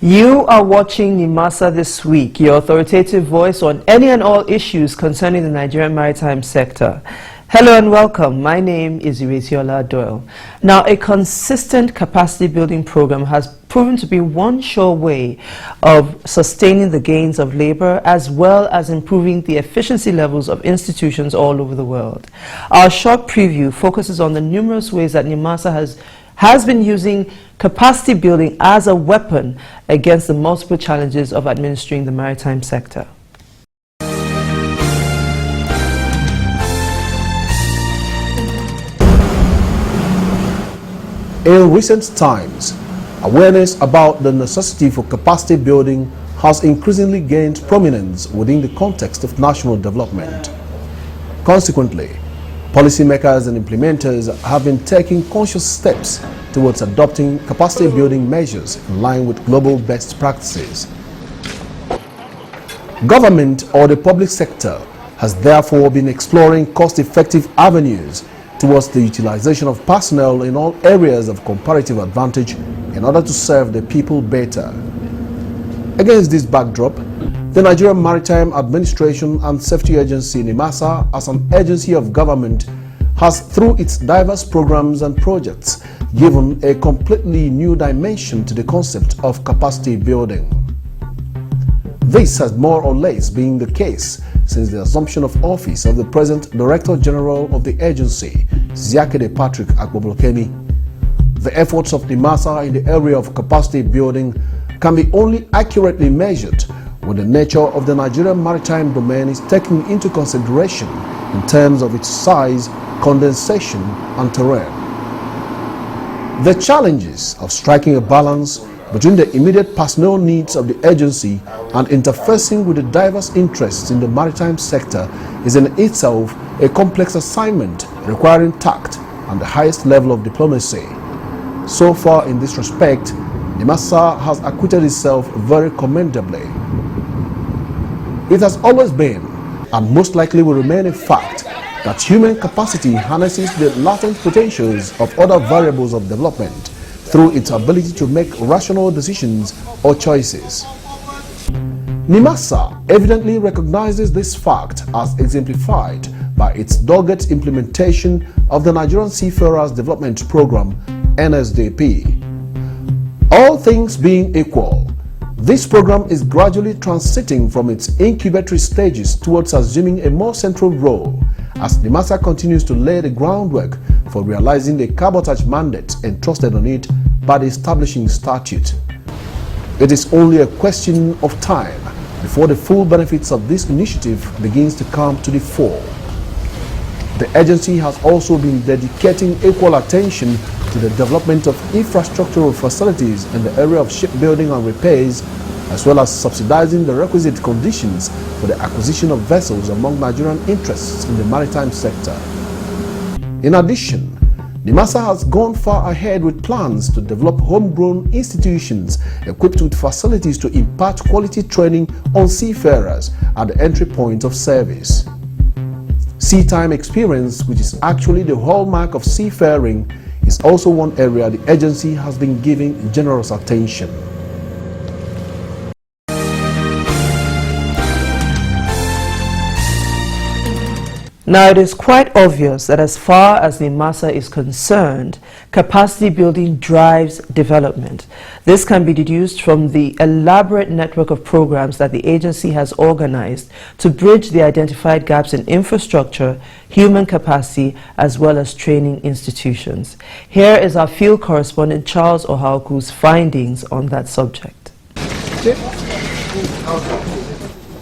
You are watching Nimasa This Week, your authoritative voice on any and all issues concerning the Nigerian maritime sector. Hello and welcome. My name is Iretiola Doyle. Now, a consistent capacity building program has proven to be one sure way of sustaining the gains of labor as well as improving the efficiency levels of institutions all over the world. Our short preview focuses on the numerous ways that Nimasa has been using capacity building as a weapon against the multiple challenges of administering the maritime sector. In recent times, awareness about the necessity for capacity building has increasingly gained prominence within the context of national development. Consequently, policymakers and implementers have been taking conscious steps towards adopting capacity building measures in line with global best practices. Government or the public sector has therefore been exploring cost-effective avenues towards the utilization of personnel in all areas of comparative advantage in order to serve the people better. Against this backdrop, the Nigerian Maritime Administration and Safety Agency Nimasa, as an agency of government, has through its diverse programs and projects given a completely new dimension to the concept of capacity building. This has more or less been the case since the assumption of office of the present Director General of the agency, Ziakede Patrick Agboblokemi. The efforts of Nimasa in the area of capacity building can be only accurately measured when the nature of the Nigerian maritime domain is taken into consideration in terms of its size, condensation, and terrain. The challenges of striking a balance between the immediate personnel needs of the agency and interfacing with the diverse interests in the maritime sector is in itself a complex assignment requiring tact and the highest level of diplomacy. So far in this respect, Nimasa has acquitted itself very commendably. It has always been, and most likely will remain, a fact that human capacity harnesses the latent potentials of other variables of development through its ability to make rational decisions or choices. Nimasa evidently recognizes this fact as exemplified by its dogged implementation of the Nigerian Seafarers Development Program, NSDP. All things being equal, this program is gradually transiting from its incubatory stages towards assuming a more central role as Nimasa continues to lay the groundwork for realizing the cabotage mandate entrusted on it by the establishing statute. It is only a question of time before the full benefits of this initiative begins to come to the fore. The agency has also been dedicating equal attention to the development of infrastructural facilities in the area of shipbuilding and repairs, as well as subsidizing the requisite conditions for the acquisition of vessels among Nigerian interests in the maritime sector. In addition, Nimasa has gone far ahead with plans to develop homegrown institutions equipped with facilities to impart quality training on seafarers at the entry point of service. Seatime experience, which is actually the hallmark of seafaring, is also one area the agency has been giving generous attention. Now, it is quite obvious that as far as Nimasa is concerned, capacity building drives development. This can be deduced from the elaborate network of programs that the agency has organized to bridge the identified gaps in infrastructure, human capacity, as well as training institutions. Here is our field correspondent Charles Ohaoku's findings on that subject.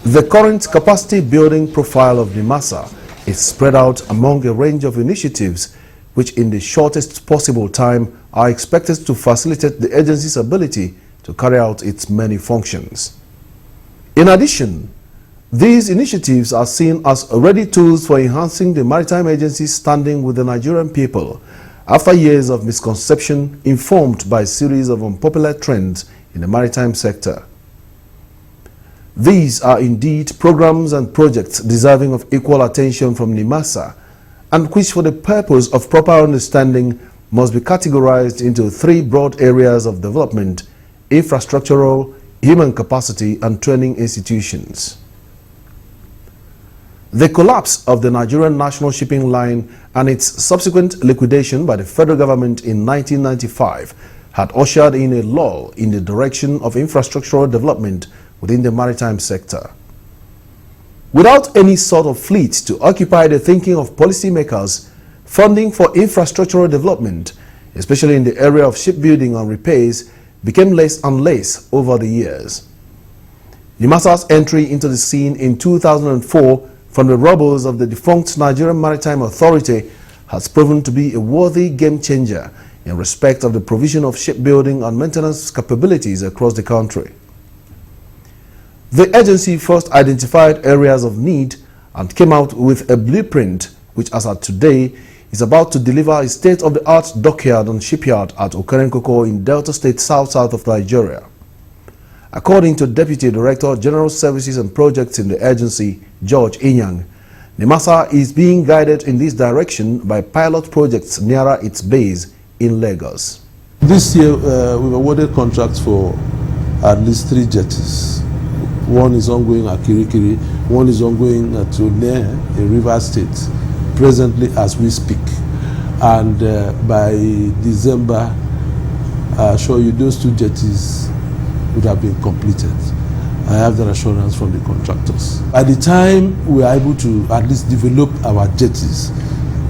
The current capacity building profile of Nimasa is spread out among a range of initiatives which in the shortest possible time are expected to facilitate the agency's ability to carry out its many functions. In addition, these initiatives are seen as ready tools for enhancing the maritime agency's standing with the Nigerian people after years of misconception informed by a series of unpopular trends in the maritime sector. These are indeed programs and projects deserving of equal attention from Nimasa, and which for the purpose of proper understanding must be categorized into three broad areas of development infrastructural, human capacity and training institutions. The collapse of the Nigerian National Shipping Line and its subsequent liquidation by the federal government in 1995 had ushered in a lull in the direction of infrastructural development within the maritime sector. Without any sort of fleet to occupy the thinking of policymakers, funding for infrastructural development, especially in the area of shipbuilding and repairs, became less and less over the years. Nimasa's entry into the scene in 2004 from the rubbles of the defunct Nigerian Maritime Authority has proven to be a worthy game changer in respect of the provision of shipbuilding and maintenance capabilities across the country. The agency first identified areas of need and came out with a blueprint which, as at today, is about to deliver a state-of-the-art dockyard and shipyard at Okerenkoko in Delta State, south of Nigeria. According to Deputy Director General Services and Projects in the agency, George Inyang, Nimasa is being guided in this direction by pilot projects nearer its base in Lagos. This year, we've awarded contracts for at least 3 jetties. One is ongoing at Kirikiri, one is ongoing at One in Rivers State, presently as we speak. And by December, I assure you those 2 jetties would have been completed. I have that assurance from the contractors. By the time we are able to at least develop our jetties,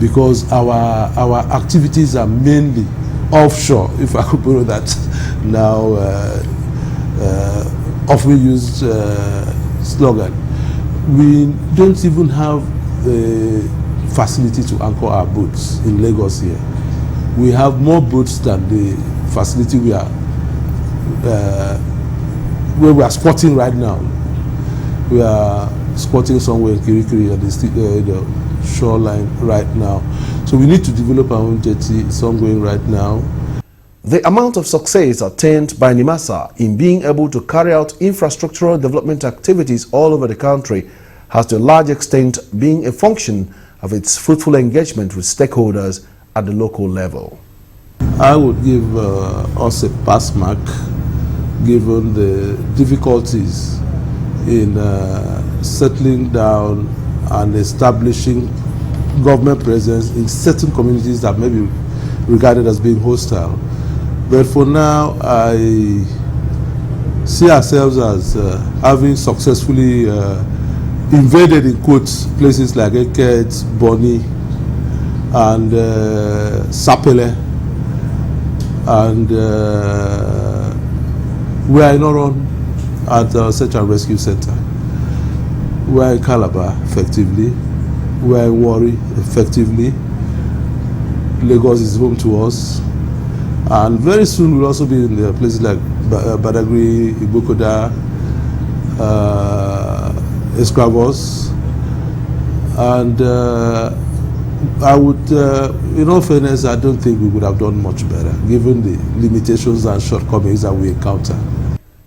because our activities are mainly offshore, if I could borrow that now often used slogan. We don't even have the facility to anchor our boats in Lagos here. We have more boats than the facility we are where we are squatting right now. We are squatting somewhere in Kirikiri at the shoreline right now. So we need to develop our own jetty. It's ongoing right now. The amount of success attained by Nimasa in being able to carry out infrastructural development activities all over the country has to a large extent been a function of its fruitful engagement with stakeholders at the local level. I would give us a pass mark given the difficulties in settling down and establishing government presence in certain communities that may be regarded as being hostile. But for now, I see ourselves as having successfully invaded, in quotes, places like Eket, Boni, and Sapele, and we are in Oron at the Search and Rescue Center. We are in Calabar, effectively. We are in Warri, effectively. Lagos is home to us. And very soon we'll also be in the places like Badagry, Igbokoda, Escravos. And I would, in all fairness, I don't think we would have done much better, given the limitations and shortcomings that we encounter.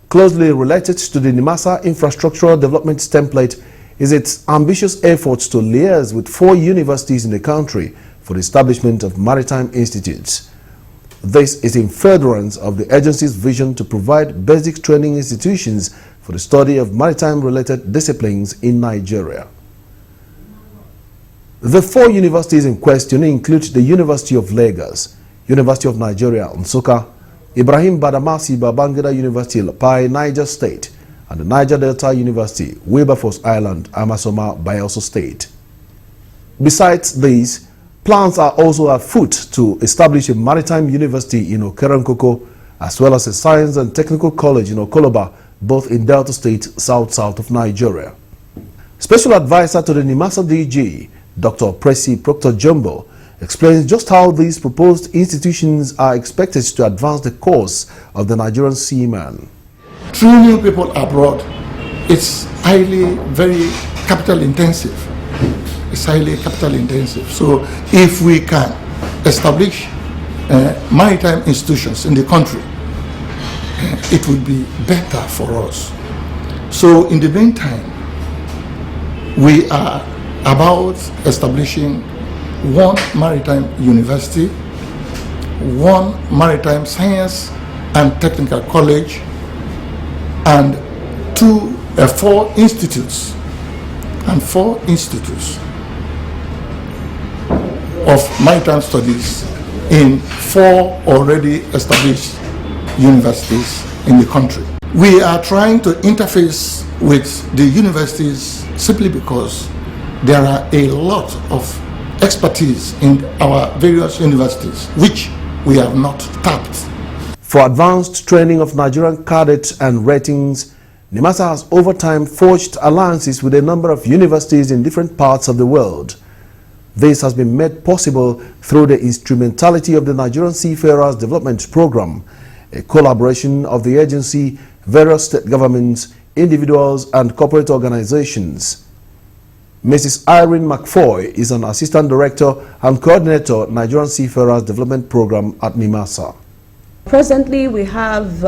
Closely related to the Nimasa infrastructural development template is its ambitious efforts to liaise with 4 universities in the country for the establishment of maritime institutes. This is in furtherance of the agency's vision to provide basic training institutions for the study of maritime-related disciplines in Nigeria. The 4 universities in question include the University of Lagos, University of Nigeria, Nsukka, Ibrahim Badamasi Babangida University, Lapai, Niger State, and the Niger Delta University, Wilberforce Island, Amasoma, Bayelsa State. Besides these, plans are also afoot to establish a maritime university in Okerenkoko, as well as a science and technical college in Okoloba, both in Delta State, south of Nigeria. Special advisor to the Nimasa DG, Dr. Presi Proctor Jumbo, explains just how these proposed institutions are expected to advance the cause of the Nigerian seaman. Training people abroad, it's very capital intensive. It's highly capital intensive. So if we can establish maritime institutions in the country, it would be better for us. So in the meantime, we are about establishing 1 maritime university, 1 maritime science and Technical College, and four institutes of maritime studies in 4 already established universities in the country. We are trying to interface with the universities simply because there are a lot of expertise in our various universities which we have not tapped. For advanced training of Nigerian cadets and ratings, Nimasa has over time forged alliances with a number of universities in different parts of the world. This has been made possible through the instrumentality of the Nigerian Seafarers Development Program, a collaboration of the agency, various state governments, individuals and corporate organizations. Mrs. Irene McFoy is an Assistant Director and Coordinator, Nigerian Seafarers Development Program at Nimasa. Presently, we have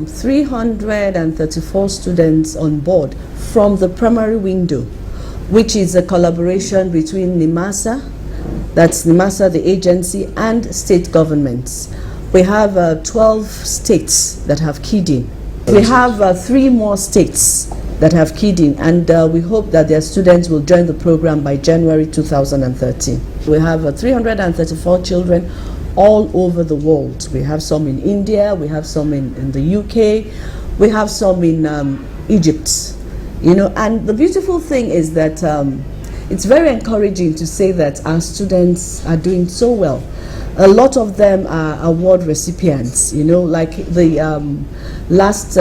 334 students on board from the primary window, which is a collaboration between Nimasa, that's Nimasa, the agency, and state governments. We have 12 states that have keyed in. We have 3 more states that have keyed in, and we hope that their students will join the program by January 2013. We have 334 children all over the world. We have some in India, we have some in the UK, we have some in Egypt. You know, and the beautiful thing is that it's very encouraging to say that our students are doing so well. A lot of them are award recipients, you know, like the last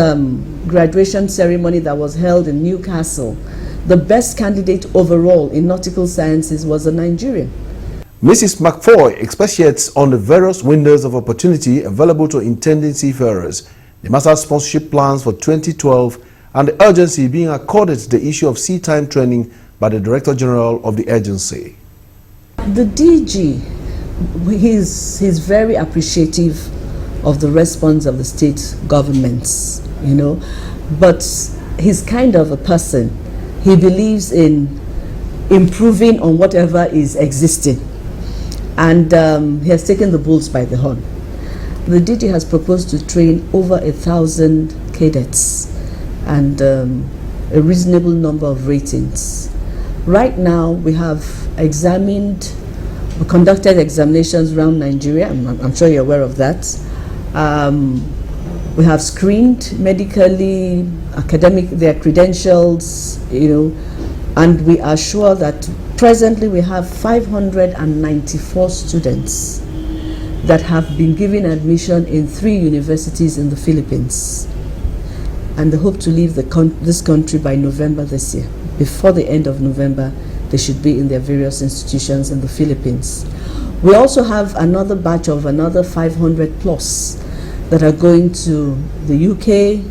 graduation ceremony that was held in Newcastle. The best candidate overall in nautical sciences was a Nigerian. Mrs. McFoy expatiates on the various windows of opportunity available to intending seafarers, Nimasa's sponsorship plans for 2012, and the urgency being accorded to the issue of sea time training by the Director General of the agency. The DG, he's very appreciative of the response of the state governments, you know, but he's kind of a person. He believes in improving on whatever is existing, and he has taken the bulls by the horn. The DG has proposed to train over 1,000 cadets and a reasonable number of ratings. Right now, we have conducted examinations around Nigeria. I'm sure you're aware of that. We have screened medically, their credentials, you know, and we are sure that presently we have 594 students that have been given admission in 3 universities in the Philippines. And they hope to leave this country by November this year. Before the end of November, they should be in their various institutions in the Philippines. We also have another batch of another 500 plus that are going to the UK,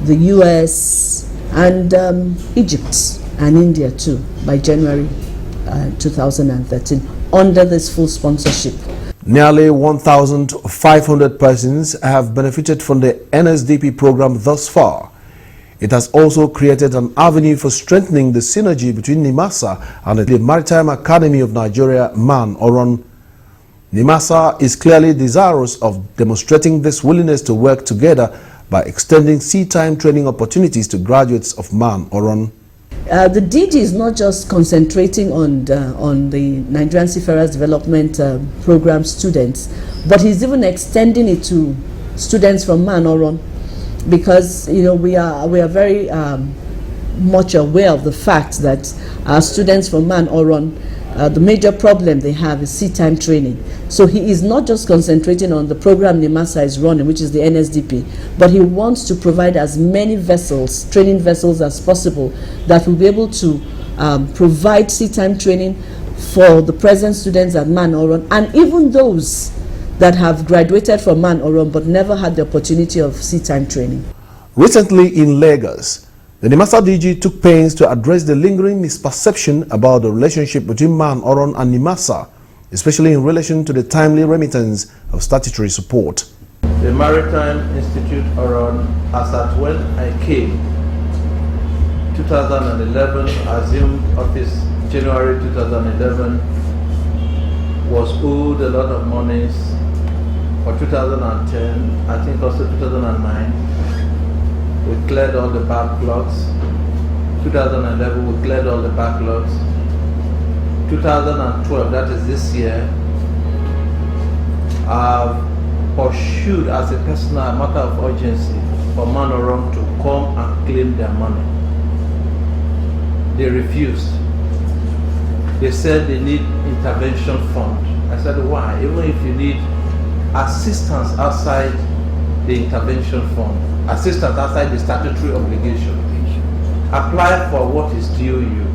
the US, and Egypt and India too by January 2013 under this full sponsorship. Nearly 1,500 persons have benefited from the NSDP program thus far. It has also created an avenue for strengthening the synergy between Nimasa and the Maritime Academy of Nigeria, MAN, Oron. Nimasa is clearly desirous of demonstrating this willingness to work together by extending sea time training opportunities to graduates of MAN, Oron. The DG is not just concentrating on the Nigerian Seafarers Development Program students, but he's even extending it to students from MAN, Oron, because you know we are very much aware of the fact that our students from MAN, Oron, the major problem they have is sea time training. So he is not just concentrating on the program Nimasa is running, which is the NSDP, but he wants to provide as many vessels, training vessels as possible that will be able to provide sea time training for the present students at MAN, Oron, and even those that have graduated from MAN, Oron but never had the opportunity of sea time training. Recently in Lagos, the Nimasa DG took pains to address the lingering misperception about the relationship between MAN, Oron and Nimasa, especially in relation to the timely remittance of statutory support. The Maritime Institute Oron, as at when I came, 2011, assumed office January 2011, was owed a lot of monies for 2010, I think also 2009, we cleared all the backlogs. 2011, we cleared all the backlogs. 2012, that is this year, I've pursued as a personal matter of urgency for Manorom to come and claim their money. They refused. They said they need intervention fund. I said, why? Even if you need assistance outside the intervention fund, assistance outside the statutory obligation, apply for what is due you.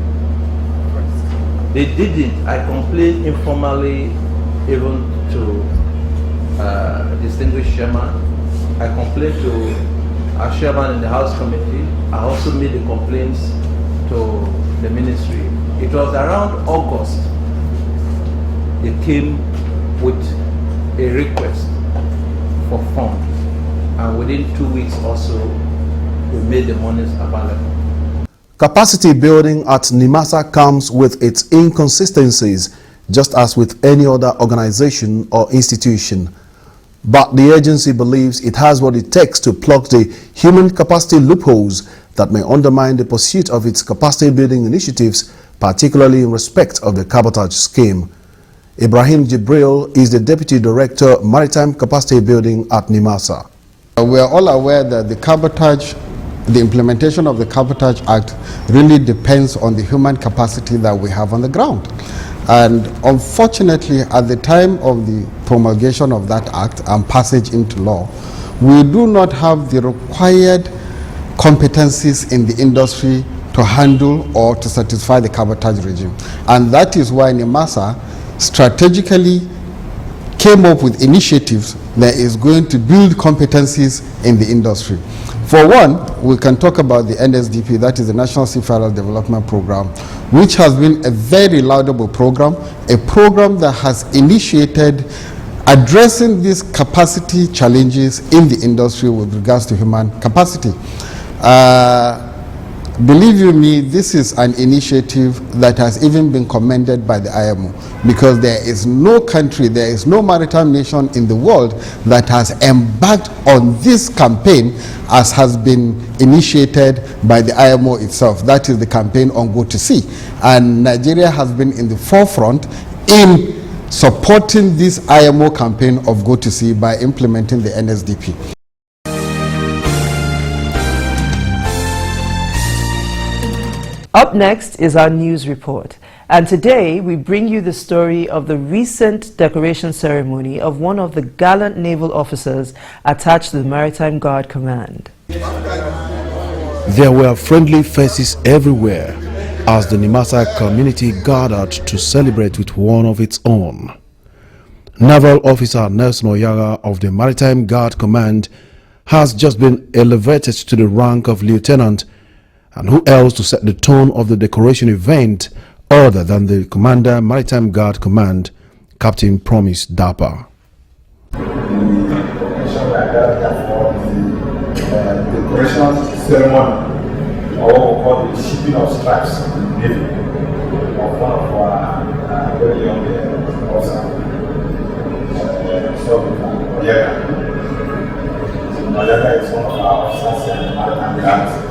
They didn't. I complained informally even to distinguished chairman. I complained to our chairman in the House Committee. I also made the complaints to the ministry. It was around August they came with a request for funds, and within 2 weeks or so we made the monies available. Capacity building at Nimasa comes with its inconsistencies, just as with any other organization or institution. But the agency believes it has what it takes to plug the human capacity loopholes that may undermine the pursuit of its capacity building initiatives, particularly in respect of the cabotage scheme. Ibrahim Jibril is the Deputy Director, Maritime Capacity Building at Nimasa. We are all aware that the implementation of the Cabotage Act really depends on the human capacity that we have on the ground. And unfortunately, at the time of the promulgation of that act and passage into law, we do not have the required competencies in the industry to handle or to satisfy the cabotage regime. And that is why Nimasa strategically came up with initiatives that is going to build competencies in the industry. For one, we can talk about the NSDP, that is the National Seafarer Development Program, which has been a very laudable program, a program that has initiated addressing these capacity challenges in the industry with regards to human capacity. Believe you me, this is an initiative that has even been commended by the IMO, because there is no country, there is no maritime nation in the world that has embarked on this campaign as has been initiated by the IMO itself. That is the campaign on Go to Sea. And Nigeria has been in the forefront in supporting this IMO campaign of Go to Sea by implementing the NSDP. Up next is our news report, and today we bring you the story of the recent decoration ceremony of one of the gallant naval officers attached to the Maritime Guard Command. There were friendly faces everywhere as the Nimasa community gathered to celebrate with one of its own. Naval Officer Nelson Oyaga of the Maritime Guard Command has just been elevated to the rank of lieutenant, and who else to set the tone of the decoration event other than the Commander Maritime Guard Command, Captain Promise Dapa. Decoration ceremony, or what we call the shipping of stripes in the Navy, of one of our very young officers, Oyaga. Oyaga is one of our officers in the Maritime Guard.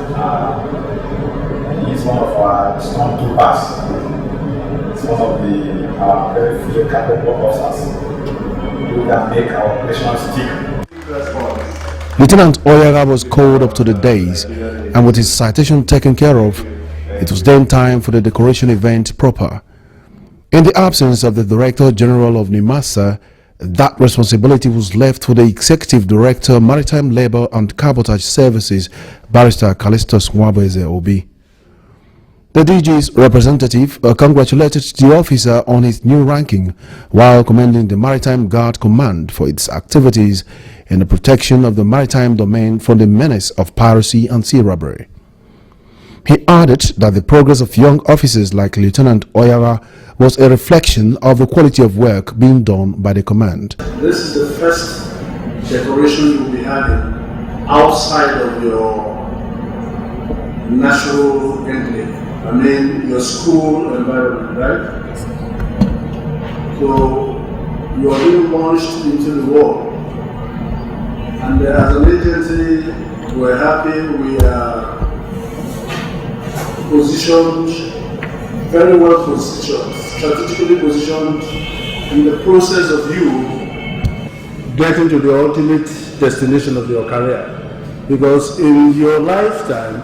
He's one of our stormtroopers. He's one of the very few capable officers who can make our operations stick. Lieutenant Oyaga was called up to the days, and with his citation taken care of, it was then time for the decoration event proper. In the absence of the Director General of Nimasa, that responsibility was left for the Executive Director, Maritime Labour and Cabotage Services, Barrister Callistus Nwabeze Obi. The DG's representative congratulated the officer on his new ranking while commending the Maritime Guard Command for its activities in the protection of the maritime domain from the menace of piracy and sea robbery. He added that the progress of young officers like Lieutenant Oyaga was a reflection of the quality of work being done by the command. This is the first decoration you'll be having outside of your natural enclave. I mean, your school environment, right? So you are being launched into the world And as an agency, we're happy we are positioned, very well positioned, strategically positioned in the process of you getting to the ultimate destination of your career. Because in your lifetime,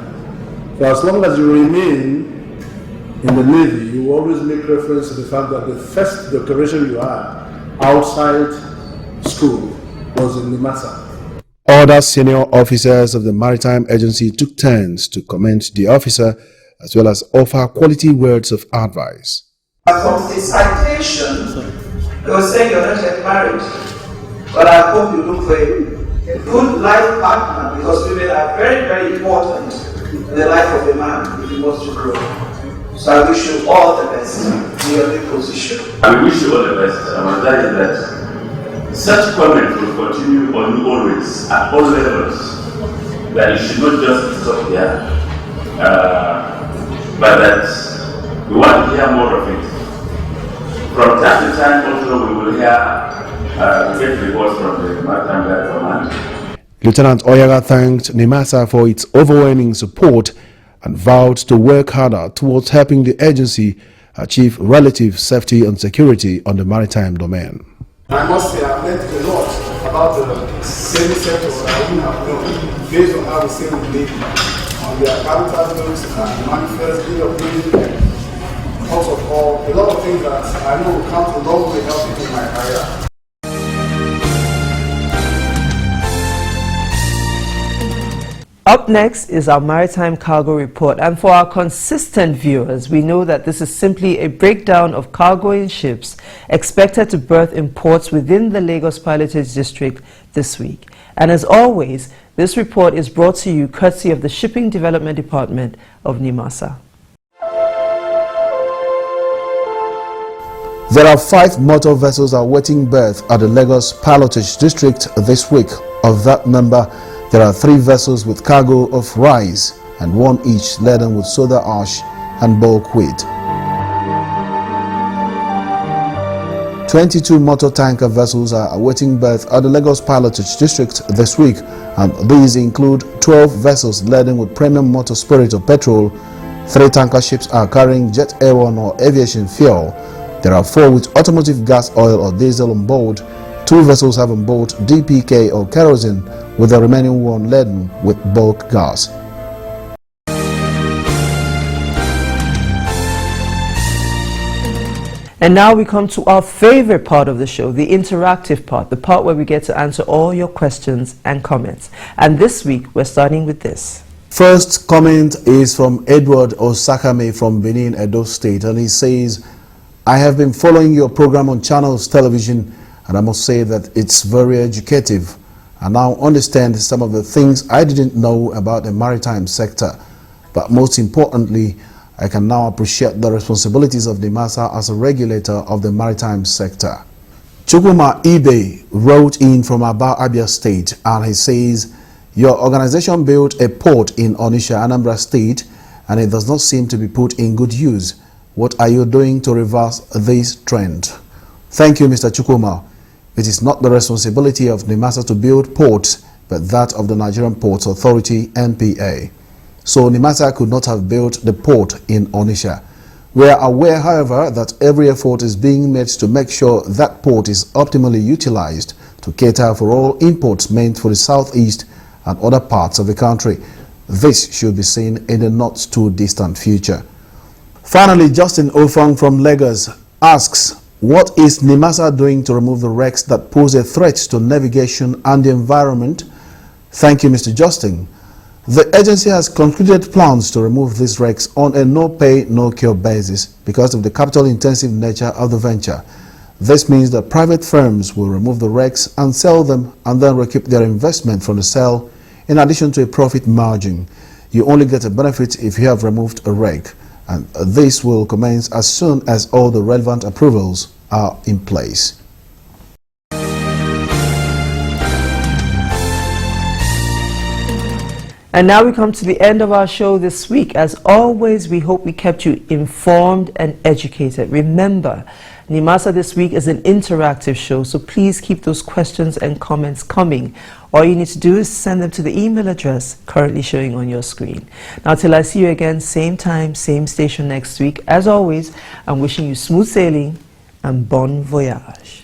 for as long as you remain in the Navy, you always make reference to the fact that the first decoration you had outside school was in Nimasa. Other senior officers of the Maritime Agency took turns to commend the officer as well as offer quality words of advice. From the citation, they were saying you're not yet married, but I hope you look for a good life partner, because women are very, very important in the life of a man if he wants to grow. So I wish you all the best in your new position. I wish you all the best, and that is that such comments will continue on always, at all levels, that it should not just stop here, but that we want to hear more of it. From time to time also we will hear, get reports from the Maritime Guard Command. Lieutenant Oyaga thanked Nimasa for its overwhelming support and vowed to work harder towards helping the agency achieve relative safety and security on the maritime domain. I must say I've learned a lot about the sailing sector that I wouldn't have known based on how we sail with Navy, on their characteristics and manifest, way of living, protocol, a lot of things that I know will come a long way helping in my career. Up next is our Maritime Cargo Report, and for our consistent viewers, we know that this is simply a breakdown of cargoing ships expected to berth in ports within the Lagos Pilotage District this week. And as always, this report is brought to you courtesy of the Shipping Development Department of Nimasa. There are 5 motor vessels awaiting berth at the Lagos Pilotage District this week. Of that number, there are 3 vessels with cargo of rice and 1 each laden with soda ash and bulk wheat. 22 motor tanker vessels are awaiting berth at the Lagos Pilotage District this week, and these include 12 vessels laden with premium motor spirit or petrol. 3 tanker ships are carrying jet A1 or aviation fuel. There are 4 with automotive gas oil or diesel on board. 2 vessels have on board DPK or kerosene, with the remaining 1 laden with bulk gas. And now we come to our favorite part of the show, the interactive part, the part where we get to answer all your questions and comments. And this week, we're starting with this. First comment is from Edward Osakame from Benin, Edo State, and he says, I have been following your program on Channels Television, and I must say that it's very educative. I now understand some of the things I didn't know about the maritime sector. But most importantly, I can now appreciate the responsibilities of Nimasa as a regulator of the maritime sector. Chukwuma Ibe wrote in from Aba, Abia State, and he says, your organization built a port in Onitsha, Anambra State, and it does not seem to be put in good use. What are you doing to reverse this trend? Thank you, Mr. Chukwuma. It is not the responsibility of Nimasa to build ports, but that of the Nigerian Ports Authority, NPA. So Nimasa could not have built the port in Onitsha. We are aware, however, that every effort is being made to make sure that port is optimally utilized to cater for all imports meant for the southeast and other parts of the country. This should be seen in the not too distant future. Finally, Justin Ofang from Lagos asks, what is Nimasa doing to remove the wrecks that pose a threat to navigation and the environment? Thank you, Mr. Justin. The agency has concluded plans to remove these wrecks on a no-pay, no-cure basis because of the capital-intensive nature of the venture. This means that private firms will remove the wrecks and sell them and then recoup their investment from the sale in addition to a profit margin. You only get a benefit if you have removed a wreck, and this will commence as soon as all the relevant approvals are in place. And now we come to the end of our show this week. As always, we hope we kept you informed and educated. Remember, Nimasa this week is an interactive show, so please keep those questions and comments coming. All you need to do is send them to the email address currently showing on your screen. Now, till I see you again, same time, same station next week, as always, I'm wishing you smooth sailing and bon voyage.